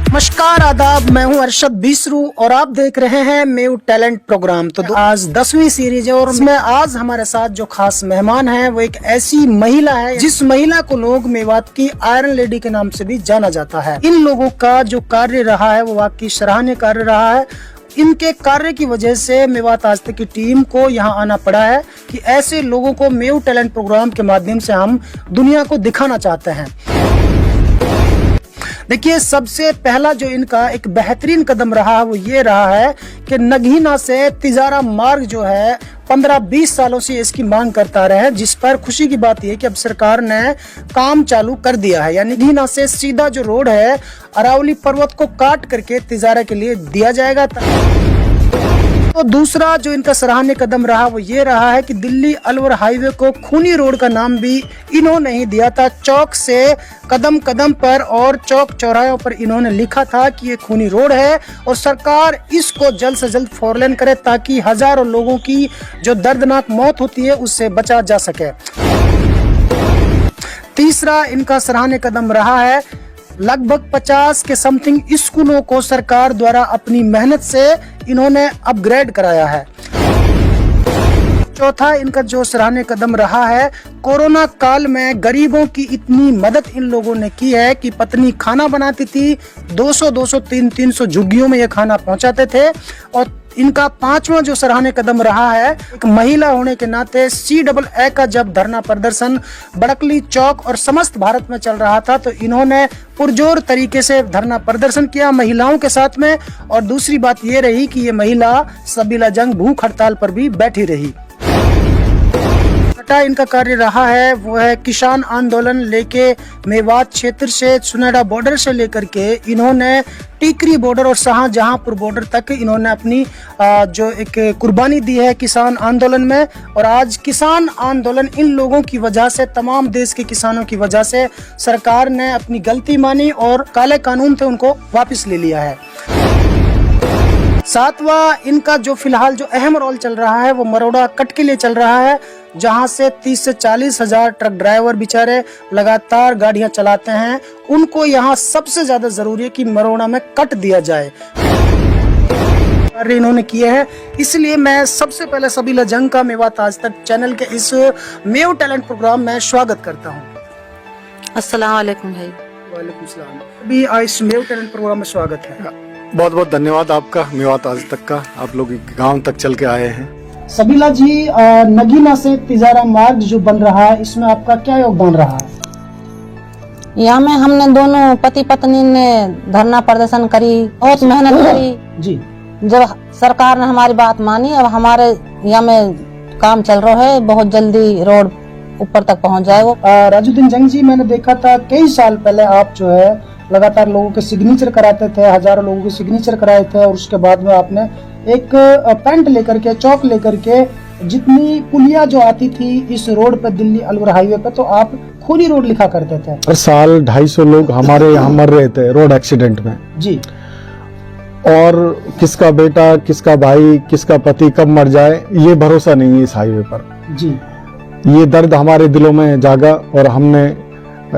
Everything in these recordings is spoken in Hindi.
नमस्कार आदाब, मैं हूं अरशद बीसरू और आप देख रहे हैं मेव टैलेंट प्रोग्राम। तो आज 10वीं सीरीज है और इसमें आज हमारे साथ जो खास मेहमान है वो एक ऐसी महिला है जिस महिला को लोग मेवात की आयरन लेडी के नाम से भी जाना जाता है। इन लोगों का जो कार्य रहा है वो वाकई सराहनीय कार्य रहा है। इनके कार्य की वजह से मेवात आज तक की टीम को यहाँ आना पड़ा है कि ऐसे लोगों को मेव टैलेंट प्रोग्राम के माध्यम से हम दुनिया को दिखाना चाहते हैं। देखिए, सबसे पहला जो इनका एक बेहतरीन कदम रहा वो ये रहा है कि नगीना से तिजारा मार्ग जो है 15-20 सालों से इसकी मांग करता रहे, जिस पर खुशी की बात यह कि अब सरकार ने काम चालू कर दिया है। यानी नगीना से सीधा जो रोड है अरावली पर्वत को काट करके तिजारा के लिए दिया जाएगा। तो दूसरा जो इनका सराहनीय कदम रहा वो ये रहा है कि दिल्ली अलवर हाईवे को खूनी रोड का नाम भी इन्होंने ही दिया था। चौक से कदम कदम पर और चौक चौराहों पर इन्होंने लिखा था कि ये खूनी रोड है और सरकार इसको जल्द से जल्द 4 लेन करे ताकि हजारों लोगों की जो दर्दनाक मौत होती है उससे बचा जा सके। तीसरा इनका सराहनीय कदम रहा है, लगभग 50 के समथिंग स्कूलों को सरकार द्वारा अपनी मेहनत से इन्होंने अपग्रेड कराया है। चौथा इनका जो सराहनीय कदम रहा है, कोरोना काल में गरीबों की इतनी मदद इन लोगों ने की है कि पत्नी खाना बनाती थी, 200-200 300 झुग्गियों में ये खाना पहुंचाते थे। और इनका 5वां जो सराहनीय कदम रहा है, एक महिला होने के नाते CAA का जब धरना प्रदर्शन बड़कली चौक और समस्त भारत में चल रहा था तो इन्होंने पुरजोर तरीके से धरना प्रदर्शन किया महिलाओं के साथ में। और दूसरी बात ये रही कि ये महिला सबीला जंग भूख हड़ताल पर भी बैठी रही। इनका कार्य रहा है वो है किसान आंदोलन लेके मेवात क्षेत्र से सुनेडा बॉर्डर से लेकर के इन्होंने टीकरी बॉर्डर और शाहजहांपुर बॉर्डर तक इन्होंने अपनी जो एक कुर्बानी दी है किसान आंदोलन में। और आज किसान आंदोलन इन लोगों की वजह से, तमाम देश के किसानों की वजह से सरकार ने अपनी गलती मानी और काले कानून थे उनको वापस ले लिया है। 7वां इनका जो फिलहाल जो अहम रोल चल रहा है वो मरोड़ा कट के लिए चल रहा है, जहां से 30 से 40 हजार ट्रक ड्राइवर बेचारे लगातार गाड़ियां चलाते हैं। उनको यहां सबसे ज्यादा जरूरी है कि मरोड़ा में कट दिया जाए, कार्य इन्होंने किए हैं। इसलिए मैं सबसे पहले सबीला जंग का मेवात आज तक चैनल के इस मेव टैलेंट प्रोग्राम में स्वागत करता हूँ। अस्सलाम वालेकुम भाई। वालेकुम सलाम। अभी इस मेव टैलेंट प्रोग्राम में स्वागत है। बहुत बहुत धन्यवाद आपका, मेवात आज तक का, आप लोग गांव तक चल के आए हैं। सबीला जी, नगीना से तिजारा मार्ग जो बन रहा है इसमें आपका क्या योगदान रहा है? यहाँ में हमने दोनों पति पत्नी ने धरना प्रदर्शन करी, बहुत मेहनत करी जी। जब सरकार ने हमारी बात मानी, अब हमारे यहाँ में काम चल रहा है, बहुत जल्दी रोड ऊपर तक पहुँच जाएगा। राजुद्दीन जंग जी, मैंने देखा था कई साल पहले आप जो है लगातार लोगों के सिग्नेचर कराते थे, हजारों लोगों के सिग्नेचर कराए थे और उसके बाद में आपने एक पेंट लेकर के, चौक लेकर के, जितनी पुलिया जो आती थी इस रोड पे दिल्ली अलवर हाईवे पे, तो आप खूनी रोड लिखा करते थे। हर साल 250 लोग हमारे यहाँ मर रहे थे रोड एक्सीडेंट में जी। और किसका बेटा, किसका भाई, किसका पति कब मर जाए ये भरोसा नहीं है इस हाईवे पर जी। ये दर्द हमारे दिलों में जागा और हमने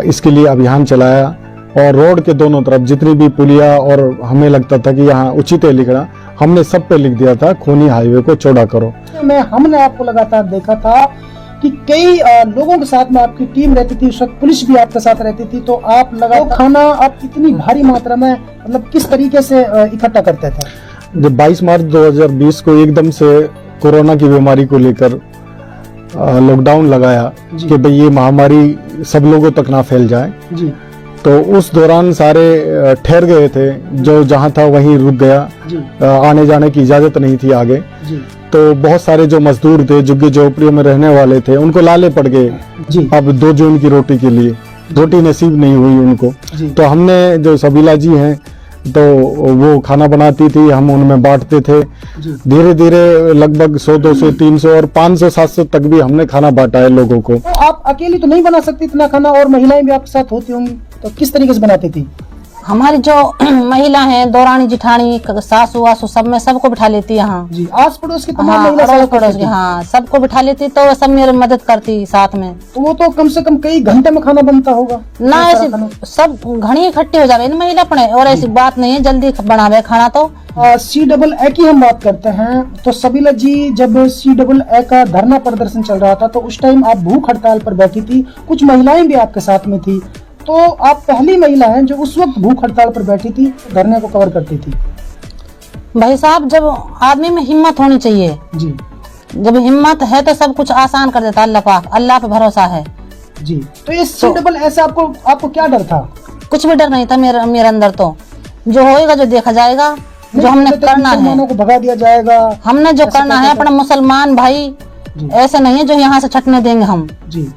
इसके लिए अभियान चलाया। और रोड के दोनों तरफ जितनी भी पुलिया, और हमें लगता था कि यहाँ उचित है लिखना, हमने सब पे लिख दिया था खूनी हाईवे को चौड़ा करो। हमने आपको लगातार देखा था कि कई लोगों के साथ में आपकी टीम रहती थी, उस वक्त पुलिस भी आपके साथ रहती थी, तो आप लगातार खाना आप इतनी भारी मात्रा में मतलब किस तरीके से इकट्ठा करते थे? जब 22 मार्च 2020 को एकदम से कोरोना की बीमारी को लेकर लॉकडाउन लगाया कि भाई ये महामारी सब लोगों तक ना फैल जाए जी, तो उस दौरान सारे ठहर गए थे, जो जहाँ था वहीं रुक गया, आने जाने की इजाजत नहीं थी आगे। तो बहुत सारे जो मजदूर थे, झुग्गी झोपड़ियों में रहने वाले थे, उनको लाले पड़ गए अब 2 जून की रोटी के लिए, रोटी नसीब नहीं हुई उनको। तो हमने, जो सबीला जी हैं, तो वो खाना बनाती थी, हम उनमें बांटते थे। धीरे धीरे लगभग 100, 200, 300 और 500, 700 तक भी हमने खाना बांटा है लोगों को। तो आप अकेली तो नहीं बना सकती इतना खाना, और महिलाएं भी आपके साथ होती होंगी, तो किस तरीके से बनाती थी? हमारी जो महिला हैं, दौरानी जिठानी, सासू वासू, सब में सबको बिठा लेती है यहाँ। जी, आस पड़ोस की तमाम हाँ, महिला अड़ोस साथ पड़ोस करती की, थी। हाँ, सबको बिठा लेती, तो वो सब मेरी मदद करती साथ में। तो वो तो कम से कम कई घंटे में खाना बनता होगा ना, ऐसी सब घनी इकट्ठी हो जावे महिला पड़े, और ऐसी बात नहीं है, जल्दी बनावे खाना। तो CAA की हम बात करते हैं, तो सबीला जी, जब CAA का धरना प्रदर्शन चल रहा था, तो उस टाइम आप भूख हड़ताल पर बैठी थी, कुछ महिलाएं भी आपके साथ में थी, तो आप पहली महिला हैं जो उस वक्त भूख हड़ताल पर बैठी थी, धरने को कवर करती थी। भाई साहब, जब आदमी में हिम्मत होनी चाहिए जी, जब हिम्मत है तो सब कुछ आसान कर देता अल्लाह पाक, अल्लाह पे भरोसा है जी। तो ये CAA से आपको क्या डर था? कुछ भी डर नहीं था मेरे अंदर। तो जो होएगा, जो देखा जाएगा, जो हमने करना है, मुसलमानों को भगा दिया जाएगा, हमने जो करना है अपना मुसलमान भाई, ऐसे नहीं है जो यहाँ से छटने देंगे, हम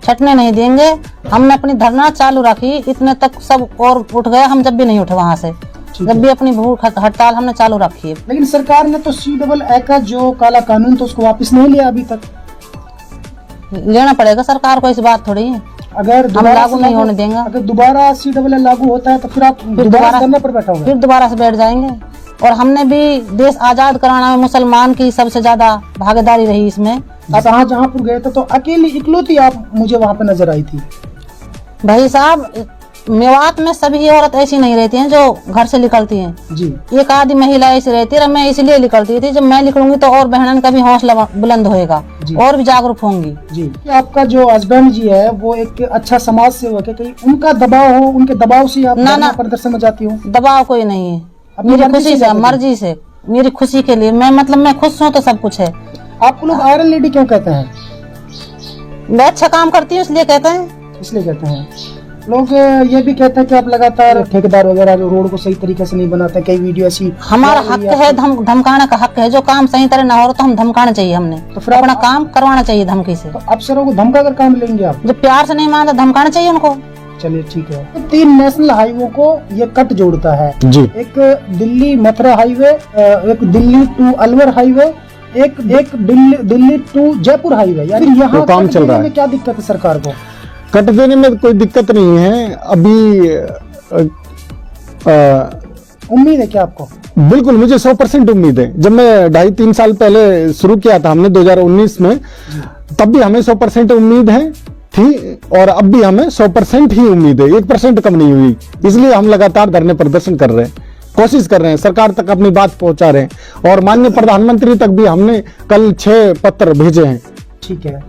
छटने नहीं देंगे। हमने अपनी धरना चालू रखी, इतने तक सब और उठ गए, हम जब भी नहीं उठे वहाँ से, जब भी अपनी भूख हड़ताल हमने चालू रखी है। लेकिन सरकार ने तो CAA का जो काला कानून, तो उसको वापस नहीं लिया अभी तक। लेना पड़ेगा सरकार को, इस बात थोड़ी है, अगर हम लागू नहीं होने देंगे। अगर दोबारा CAA लागू होता है तो फिर आप दोबारा धरने पर बैठोगे? फिर दोबारा से बैठ जाएंगे। और हमने भी देश आजाद कराना में मुसलमान की सबसे ज्यादा भागीदारी रही इसमें। आप जहाँपुर गए थे तो अकेली इकलौती आप मुझे वहाँ पे नजर आई थी। भाई साहब, मेवात में सभी औरत ऐसी नहीं रहती हैं जो घर से निकलती हैं जी। एक आधी महिला ऐसी रहती है, मैं इसलिए निकलती थी, जब मैं निकलूंगी तो और बहनन का भी हौसला बुलंद होएगा और भी जागरूक होंगी। जी, आपका जो हस्बैंड जी है वो एक अच्छा समाज सेवक है, कहीं उनका दबाव हो, उनके दबाव से आप धरना प्रदर्शन में जाती हूँ? दबाव कोई नहीं है, मेरी खुशी से, मर्जी से, मेरी खुशी के लिए। मैं खुश हूँ तो सब कुछ है। आपको लोग आयरन लेडी क्यों कहते हैं? मैं अच्छा काम करती हूँ इसलिए कहते हैं। इसलिए कहते हैं लोग। ये भी कहते हैं कि आप लगातार ठेकेदार वगैरह जो रोड को सही तरीके से नहीं बनाते, कई वीडियो ऐसी। हमारा हक है, धमकाने का हक है, जो काम सही तरह ना हो तो हम धमकाना चाहिए, हमने तो फिर अपना काम करवाना चाहिए धमकी से। तो अफसरों को धमका कर काम लेंगे आप? जो प्यार से नहीं मानता धमकाना चाहिए उनको। चलिए ठीक है। तो 3 नेशनल हाईवे को ये कट जोड़ता है जी। एक दिल्ली मथुरा हाईवे, एक दिल्ली टू अलवर हाईवे, एक दिल्ली टू जयपुर हाईवे। यानी यहाँ काम चल रहा है। क्या दिक्कत है सरकार को? कट देने में कोई दिक्कत नहीं है अभी। उम्मीद है क्या आपको? बिल्कुल, मुझे 100% उम्मीद है। जब मैं 2.5-3 साल पहले शुरू किया था हमने 2019 में, तब भी हमें 100% उम्मीद है थी, और अब भी हमें 100% ही उम्मीद है, 1% कम नहीं हुई। इसलिए हम लगातार धरने प्रदर्शन कर रहे हैं, कोशिश कर रहे हैं, सरकार तक अपनी बात पहुंचा रहे हैं, और माननीय प्रधानमंत्री तक भी हमने कल 6 पत्र भेजे हैं। ठीक है।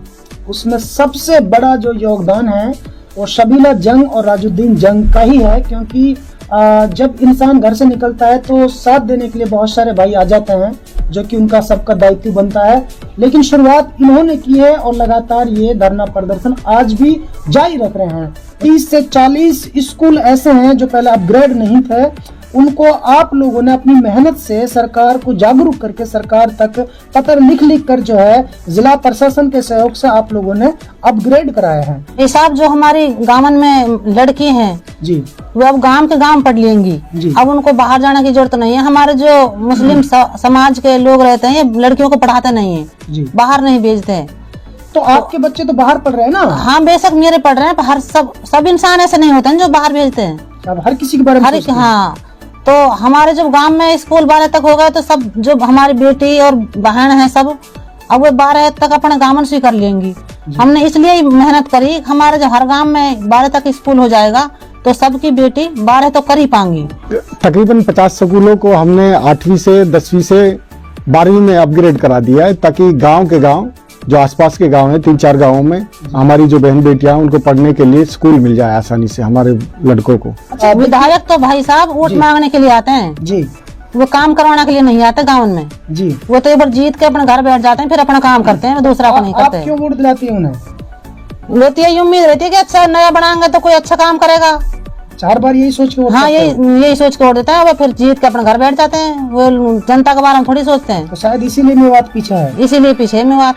उसमें सबसे बड़ा जो योगदान है वो सबीला जंग और राजुद्दीन जंग का ही है, क्योंकि जब इंसान घर से निकलता है तो साथ देने के लिए बहुत सारे भाई आ जाते हैं, जो कि उनका सबका दायित्व बनता है। लेकिन शुरुआत इन्होंने की है और लगातार ये धरना प्रदर्शन आज भी जारी रख रहे हैं। 30 से 40 स्कूल ऐसे हैं जो पहले अपग्रेड नहीं थे, उनको आप लोगों ने अपनी मेहनत से सरकार को जागरूक करके सरकार तक पत्र लिख कर जो है जिला प्रशासन के सहयोग से आप लोगों ने अपग्रेड कराए हैं। ये साहब, जो हमारी गांवन में लड़की हैं जी, वो अब गांव के गांव पढ़ लेंगी, अब उनको बाहर जाने की जरूरत नहीं है। हमारे जो मुस्लिम समाज के लोग रहते हैं, ये लड़कियों को पढ़ाते नहीं है, बाहर नहीं भेजते हैं। तो आपके बच्चे तो बाहर पढ़ रहे हैं ना? हाँ, बेशक मेरे पढ़ रहे हैं, पर हर सब इंसान ऐसे नहीं होते हैं जो बाहर भेजते हैं। अब हर किसी के बारे में हाँ, तो हमारे जब गांव में स्कूल 12 तक हो गए तो सब जो हमारी बेटी और बहन है सब अब वो 12 तक अपने गांव से कर लेंगी। हमने इसलिए मेहनत करी, हमारे जो हर गांव में 12 तक स्कूल हो जाएगा तो सबकी बेटी 12 तो कर ही पाएंगी। तकरीबन 50 स्कूलों को हमने 8वीं से 10वीं से 12वीं में अपग्रेड करा दिया है, ताकि गांव के गांव जो आसपास के गांव हैं 3-4 गांवों में हमारी जो बहन बेटियां उनको पढ़ने के लिए स्कूल मिल जाए आसानी से हमारे लड़कों को। विधायक तो भाई साहब वोट मांगने के लिए आते हैं जी, वो काम करवाने के लिए नहीं आते गाँव में जी। वो तो एक बार जीत के अपने घर बैठ जाते हैं, फिर अपना काम करते हैं, दूसरा को नहीं करते। आप क्यों वोट दिलाती है उन्हें? लेती है, उम्मीद रहती है कि अच्छा नया बनाएंगे तो कोई अच्छा काम करेगा, 4 बार यही सोच के वोट हाँ, करते हैं। यही सोच के वोट देते हैं। वो फिर जीत के अपने घर बैठ जाते हैं। वो जनता के बारे में थोड़ी सोचते हैं। तो शायद इसीलिए मेवात पीछा है। इसीलिए पीछे मेवात।